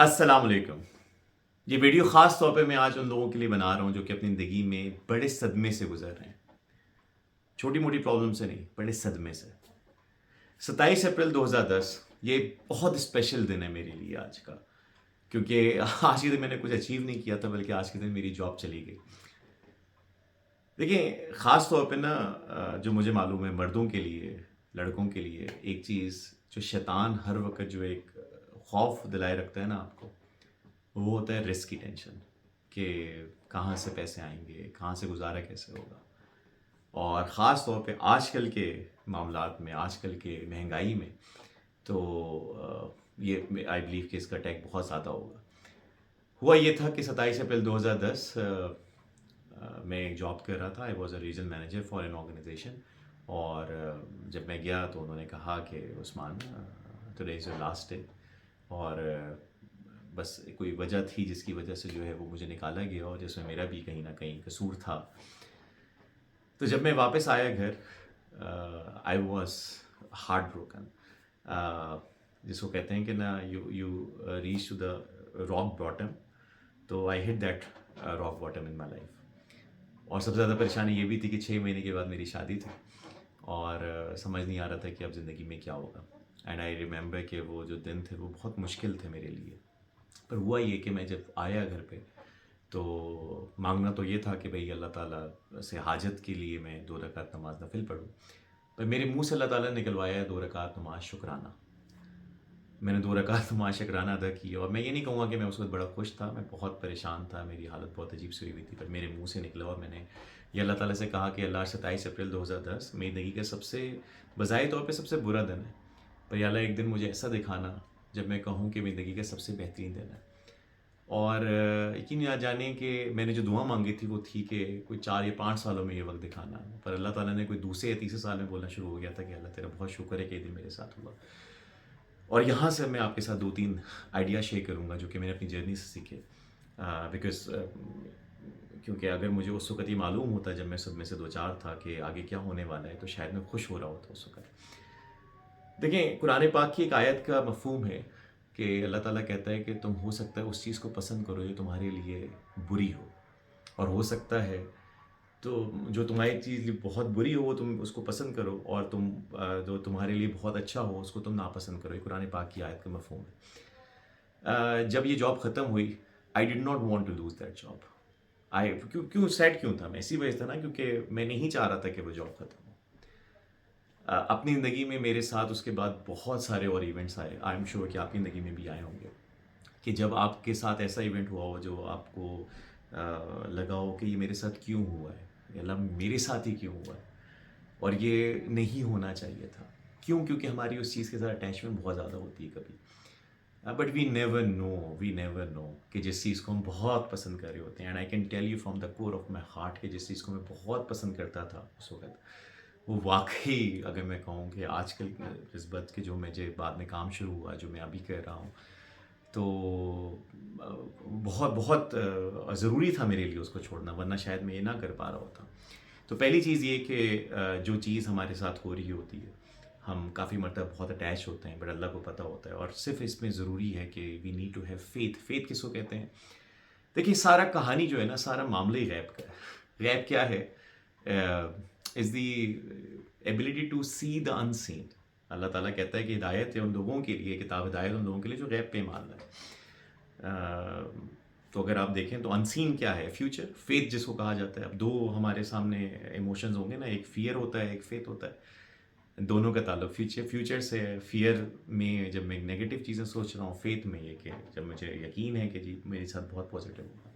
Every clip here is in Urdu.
السلام علیکم. یہ ویڈیو خاص طور پہ میں آج ان لوگوں کے لیے بنا رہا ہوں جو کہ اپنی زندگی میں بڑے صدمے سے گزر رہے ہیں. چھوٹی موٹی پرابلم سے نہیں، بڑے صدمے سے. 27 اپریل 2010 یہ بہت اسپیشل دن ہے میرے لیے آج کا، کیونکہ آج کے دن میں نے کچھ اچیو نہیں کیا تھا، بلکہ آج کے دن میری جاب چلی گئی. دیکھیں، خاص طور پہ نا جو مجھے معلوم ہے مردوں کے لیے، لڑکوں کے لیے ایک چیز جو شیطان ہر وقت جو ایک خوف دلائے رکھتا ہے نا آپ کو، وہ ہوتا ہے رسک کی ٹینشن، کہ کہاں سے پیسے آئیں گے، کہاں سے گزارا کیسے ہوگا. اور خاص طور پہ آج کل کے معاملات میں، آج کل کے مہنگائی میں تو یہ آئی بلیو کہ اس کا ٹیک بہت زیادہ ہوگا. ہوا یہ تھا کہ 27 اپریل 2010 میں ایک جاب کر رہا تھا. I was a regional manager for an organization. اور جب میں گیا تو انہوں نے کہا کہ Usman today is your last day. اور بس کوئی وجہ تھی جس کی وجہ سے جو ہے وہ مجھے نکالا گیا، اور جس میں میرا بھی کہیں نہ کہیں قصور تھا. تو جب میں واپس آیا گھر، آئی واز ہارٹ بروکن. جس کو کہتے ہیں کہ نا you reach to the rock bottom. تو I hit that rock bottom in my life. اور سب سے زیادہ پریشانی یہ بھی تھی کہ 6 مہینے کے بعد میری شادی تھی، اور سمجھ نہیں آ رہا تھا کہ اب زندگی میں کیا ہوگا. اینڈ آئی ریممبر کہ وہ جو دن تھے وہ بہت مشکل تھے میرے لیے. پر ہوا یہ کہ میں جب آیا گھر پہ تو مانگنا تو یہ تھا کہ بھئی اللہ تعالیٰ سے حاجت کے لیے میں 2 رکعت نماز نفل پڑھوں. پر میرے منہ سے اللہ تعالیٰ نے نکلوایا ہے 2 رکعت نماز شکرانہ. میں نے 2 رکعت نماز شکرانہ ادا کی، اور میں یہ نہیں کہوں گا کہ میں اس وقت بڑا خوش تھا. میں بہت پریشان تھا، میری حالت بہت عجیب سی ہوئی تھی. پر میرے منہ سے نکلا، اور میں نے یہ اللہ تعالیٰ سے کہا کہ اللہ 27 اپریل 2010 میری زندگی کا سب سے بظاہر طور پہ سب سے برا دن ہے، پر یا اللہ ایک دن مجھے ایسا دکھانا جب میں کہوں کہ میری زندگی کا سب سے بہترین دن ہے. اور یقین نہ جانیں کہ میں نے جو دعا مانگی تھی وہ تھی کہ کوئی 4 یا 5 سالوں میں یہ وقت دکھانا. پر اللہ تعالیٰ نے کوئی دوسرے یا تیسرے سال میں بولنا شروع ہو گیا تھا کہ اللہ تیرا بہت شکر ہے کہ یہ دن میرے ساتھ ہوا. اور یہاں سے میں آپ کے ساتھ 2-3 آئیڈیا شیئر کروں گا جو کہ میں نے اپنی جرنی سے سیکھے. بیکاز کیونکہ اگر مجھے اس وقت یہ معلوم ہوتا جب میں صدمے سے 2-4 تھا کہ آگے کیا ہونے والا ہے، تو شاید میں خوش ہو رہا ہوتا اس وقت. دیکھیں، قرآن پاک کی ایک آیت کا مفہوم ہے کہ اللہ تعالیٰ کہتا ہے کہ تم ہو سکتا ہے اس چیز کو پسند کرو جو تمہارے لیے بری ہو، اور ہو سکتا ہے تو جو تمہاری چیز بہت بری ہو وہ تم اس کو پسند کرو، اور تم جو تمہارے لیے بہت اچھا ہو اس کو تم ناپسند کرو. یہ قرآن پاک کی آیت کا مفہوم ہے. جب یہ جاب ختم ہوئی، I did not want to lose that job. کیوں سیڈ کیوں تھا میں؟ اسی وجہ تھا نا کیونکہ میں نہیں چاہ رہا تھا کہ وہ جاب ختم ہو. اپنی زندگی میں میرے ساتھ اس کے بعد بہت سارے اور ایونٹس آئے. آئی ایم شیور کہ آپ کی زندگی میں بھی آئے ہوں گے کہ جب آپ کے ساتھ ایسا ایونٹ ہوا ہو جو آپ کو لگا ہو کہ یہ میرے ساتھ کیوں ہوا ہے، یا اللہ میرے ساتھ ہی کیوں ہوا ہے، اور یہ نہیں ہونا چاہیے تھا. کیونکہ ہماری اس چیز کے ساتھ اٹیچمنٹ بہت زیادہ ہوتی ہے کبھی. بٹ وی نیور نو کہ جس چیز کو ہم بہت پسند کر رہے ہوتے ہیں. And I can tell you from the core of my heart کہ جس چیز کو میں بہت پسند کرتا تھا اس وقت، وہ واقعی اگر میں کہوں کہ آج کل نسبت کے جو مجھے بعد میں کام شروع ہوا جو میں ابھی کر رہا ہوں، تو بہت بہت ضروری تھا میرے لیے اس کو چھوڑنا، ورنہ شاید میں یہ نہ کر پا رہا ہوتا. تو پہلی چیز یہ کہ جو چیز ہمارے ساتھ ہو رہی ہوتی ہے ہم کافی مرتبہ بہت اٹیچ ہوتے ہیں، بٹ اللہ کو پتہ ہوتا ہے. اور صرف اس میں ضروری ہے کہ we need to have faith. Faith کس کو کہتے ہیں؟ دیکھیے، سارا کہانی جو ہے نا، سارا معاملہ ہی غیب کا ہے. غیب کیا ہے؟ از دی ایبلٹی ٹو سی دا ان سین. اللہ تعالیٰ کہتا ہے کہ ہدایت ہے ان لوگوں کے لیے، کتاب ہدایت ان لوگوں کے لیے جو غیب پہ ایمان لائے. تو اگر آپ دیکھیں تو انسین کیا ہے؟ فیوچر. فیتھ جس کو کہا جاتا ہے. اب دو ہمارے سامنے ایموشنز ہوں گے نا، ایک فیئر ہوتا ہے، ایک فیتھ ہوتا ہے. دونوں کا تعلق فیوچر سے ہے. فیئر میں جب میں نگیٹو چیزیں سوچ رہا ہوں، فیتھ میں یہ کہ جب مجھے یقین ہے کہ جی میرے ساتھ بہت پازیٹیو ہوگا.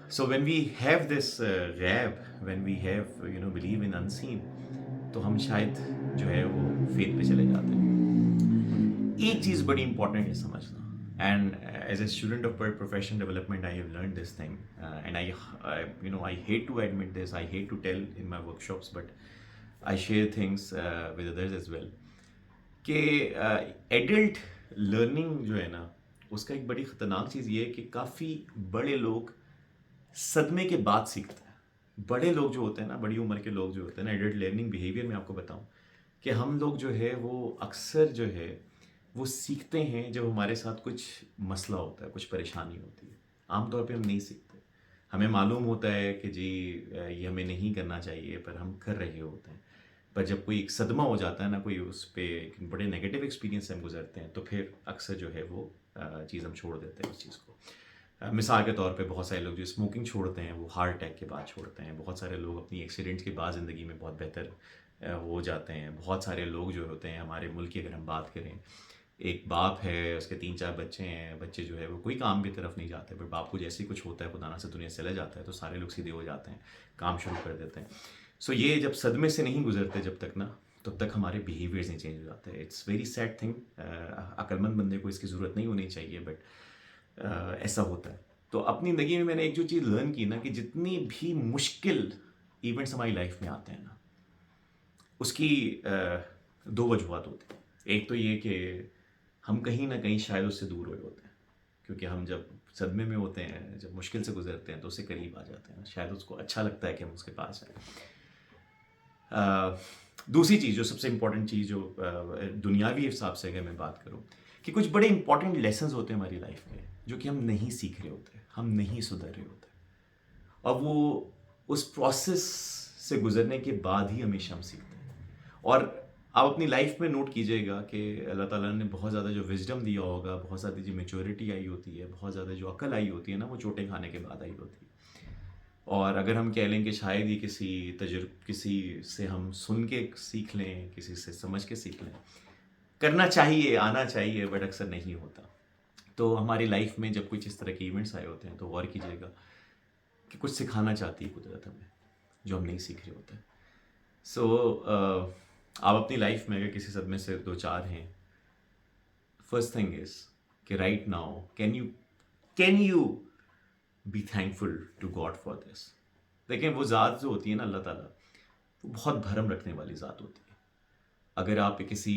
So when we have this غیب، when we have believe in unseen, تو ہم شاید جو ہے وہ فیتھ پہ چلے جاتے ہیں. ایک چیز بڑی امپورٹنٹ ہے سمجھنا، and as a student of professional development I have learn this thing. And I hate to admit this, I hate to tell in my workshops, but I share things with others as well. کہ ایڈلٹ لرننگ جو ہے نا، اس کا ایک بڑی خطرناک چیز یہ ہے کہ کافی بڑے لوگ صدمے کے بعد سیکھتے ہیں. بڑے لوگ جو ہوتے ہیں نا، بڑی عمر کے لوگ جو ہوتے ہیں نا، ایڈلٹ لرننگ بیہیویئر میں آپ کو بتاؤں کہ ہم لوگ جو ہے وہ اکثر جو ہے وہ سیکھتے ہیں جب ہمارے ساتھ کچھ مسئلہ ہوتا ہے، کچھ پریشانی ہوتی ہے. عام طور پہ ہم نہیں سیکھتے. ہمیں معلوم ہوتا ہے کہ جی یہ ہمیں نہیں کرنا چاہیے، پر ہم کر رہے ہوتے ہیں. پر جب کوئی ایک صدمہ ہو جاتا ہے نا، کوئی اس پہ ایک بڑے نگیٹو ایکسپیرینس سے ہم گزرتے ہیں، تو پھر اکثر جو ہے وہ چیز ہم چھوڑ دیتے ہیں اس چیز کو. مثال کے طور پہ بہت سارے لوگ جو اسموکنگ چھوڑتے ہیں وہ ہارٹ اٹیک کے بعد چھوڑتے ہیں. بہت سارے لوگ اپنی ایکسیڈنٹس کے بعد زندگی میں بہت بہتر ہو جاتے ہیں. بہت سارے لوگ جو ہوتے ہیں ہمارے ملک کی اگر ہم بات کریں، ایک باپ ہے، اس کے 3-4 بچے ہیں، بچے جو ہے وہ کوئی کام کی طرف نہیں جاتے، بٹ باپ کو جیسے ہی کچھ ہوتا ہے، خدا نہ سے دنیا سے چلے جاتا ہے، تو سارے لوگ سیدھے ہو جاتے ہیں، کام شروع کر دیتے ہیں. سو یہ جب صدمے سے نہیں گزرتے جب تک نا، تب تک ہمارے بیہیویئرز نہیں چینج ہو جاتے. It's very sad thing. عقل مند بندے کو اس کی ضرورت نہیں ہونی چاہیے، بٹ ایسا ہوتا ہے. تو اپنی زندگی میں نے ایک جو چیز لرن کی نا، کہ جتنی بھی مشکل ایونٹس ہماری لائف میں آتے ہیں نا، اس کی 2 وجوہات ہوتی ہیں. ایک تو یہ کہ ہم کہیں نہ کہیں شاید اس سے دور ہوئے ہوتے ہیں، کیونکہ ہم جب صدمے میں ہوتے ہیں، جب مشکل سے گزرتے ہیں، تو اس سے قریب آ جاتے ہیں. شاید اس کو اچھا لگتا ہے کہ ہم اس کے پاس ہیں. دوسری چیز جو سب سے امپورٹنٹ چیز جو دنیاوی حساب سے اگر میں بات کروں، کہ کچھ بڑے امپورٹنٹ لیسنز ہوتے ہیں ہماری لائف میں جو کہ ہم نہیں سیکھ رہے ہوتے، ہم نہیں سدھر رہے ہوتے، اور وہ اس پروسیس سے گزرنے کے بعد ہی ہمیشہ ہم سیکھتے ہیں. اور آپ اپنی لائف میں نوٹ کیجئے گا کہ اللہ تعالیٰ نے بہت زیادہ جو وزڈم دیا ہوگا، بہت زیادہ جو میچورٹی آئی ہوتی ہے، بہت زیادہ جو عقل آئی ہوتی ہے نا، وہ چوٹیں کھانے کے بعد آئی ہوتی ہے. اور اگر ہم کہہ لیں کہ شاید ہی کسی سے ہم سن کے سیکھ لیں، کسی سے سمجھ کے سیکھ لیں، کرنا چاہیے، آنا چاہیے، بٹ اکثر نہیں ہوتا. تو ہماری لائف میں جب کچھ اس طرح کے ایونٹس آئے ہوتے ہیں تو غور کیجیے گا کہ کچھ سکھانا چاہتی ہے قدرت ہمیں جو ہم نہیں سیکھ رہے ہوتے. سو آپ اپنی لائف میں اگر کسی صدمے سے 2-4 ہیں، فرسٹ تھنگ از کہ right now can you be thankful to God for this. دیکھیں وہ ذات جو ہوتی ہے نا، اللہ تعالیٰ، وہ بہت بھرم رکھنے والی ذات ہوتی ہے. اگر آپ کسی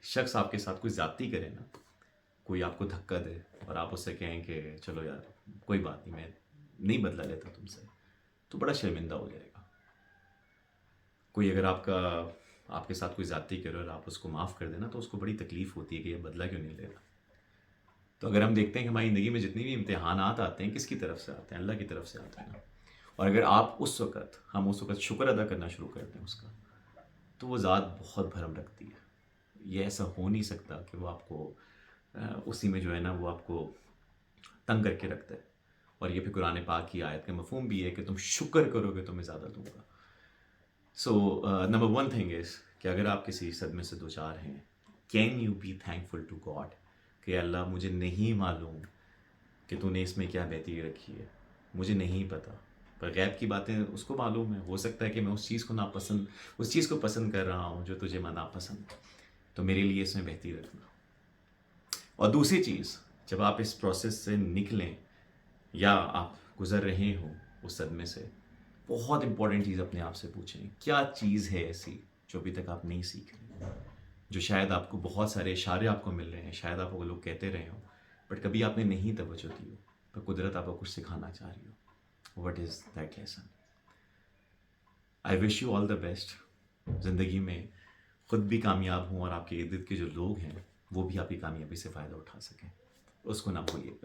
شخص آپ کے ساتھ کوئی زیادتی کرے نا، کوئی آپ کو دھکا دے اور آپ اس سے کہیں کہ چلو یار کوئی بات نہیں، میں نہیں بدلا لیتا تم سے، تو بڑا شرمندہ ہو جائے گا. کوئی اگر آپ کے ساتھ کوئی زیادتی کرے اور آپ اس کو معاف کر دینا، تو اس کو بڑی تکلیف ہوتی ہے کہ یہ بدلہ کیوں نہیں لے رہا. تو اگر ہم دیکھتے ہیں کہ ہماری زندگی میں جتنی بھی امتحانات آتے ہیں، کس کی طرف سے آتے ہیں؟ اللہ کی طرف سے آتے ہیں. اور اگر ہم اس وقت شکر ادا کرنا شروع کرتے ہیں اس کا، تو وہ ذات بہت بھرم رکھتی ہے. یہ ایسا ہو نہیں سکتا کہ وہ آپ کو اسی میں جو ہے نا وہ آپ کو تنگ کر کے رکھتا ہے. اور یہ پھر قرآن پاک کی آیت کا مفہوم بھی ہے کہ تم شکر کرو گے تو میں زیادہ دوں گا. سو نمبر 1 تھنگ از کہ اگر آپ کسی صدمے سے 2-4 ہیں، can you be thankful to God کہ اللہ مجھے نہیں معلوم کہ تو نے اس میں کیا بہتری رکھی ہے، مجھے نہیں پتہ، پر غیب کی باتیں اس کو معلوم ہے. ہو سکتا ہے کہ میں اس چیز کو پسند کر رہا ہوں جو تجھے ناپسند، تو میرے لیے اس میں بہتری رکھنا. اور دوسری چیز، جب آپ اس پروسیس سے نکلیں یا آپ گزر رہے ہوں اس صدمے سے، بہت امپورٹنٹ چیز اپنے آپ سے پوچھیں، کیا چیز ہے ایسی جو ابھی تک آپ نہیں سیکھ رہے، جو شاید آپ کو بہت سارے اشارے آپ کو مل رہے ہیں، شاید آپ کو لوگ کہتے رہے ہوں، بٹ کبھی آپ نے نہیں توجہ دی ہو، پر قدرت آپ کو کچھ سکھانا چاہ رہی ہو. What is that lesson? I wish you all the best. زندگی میں خود بھی کامیاب ہوں اور آپ کے ارد گرد کے جو لوگ ہیں وہ بھی آپ کی کامیابی سے فائدہ اٹھا سکیں. اس کو نہ بھولیے گا.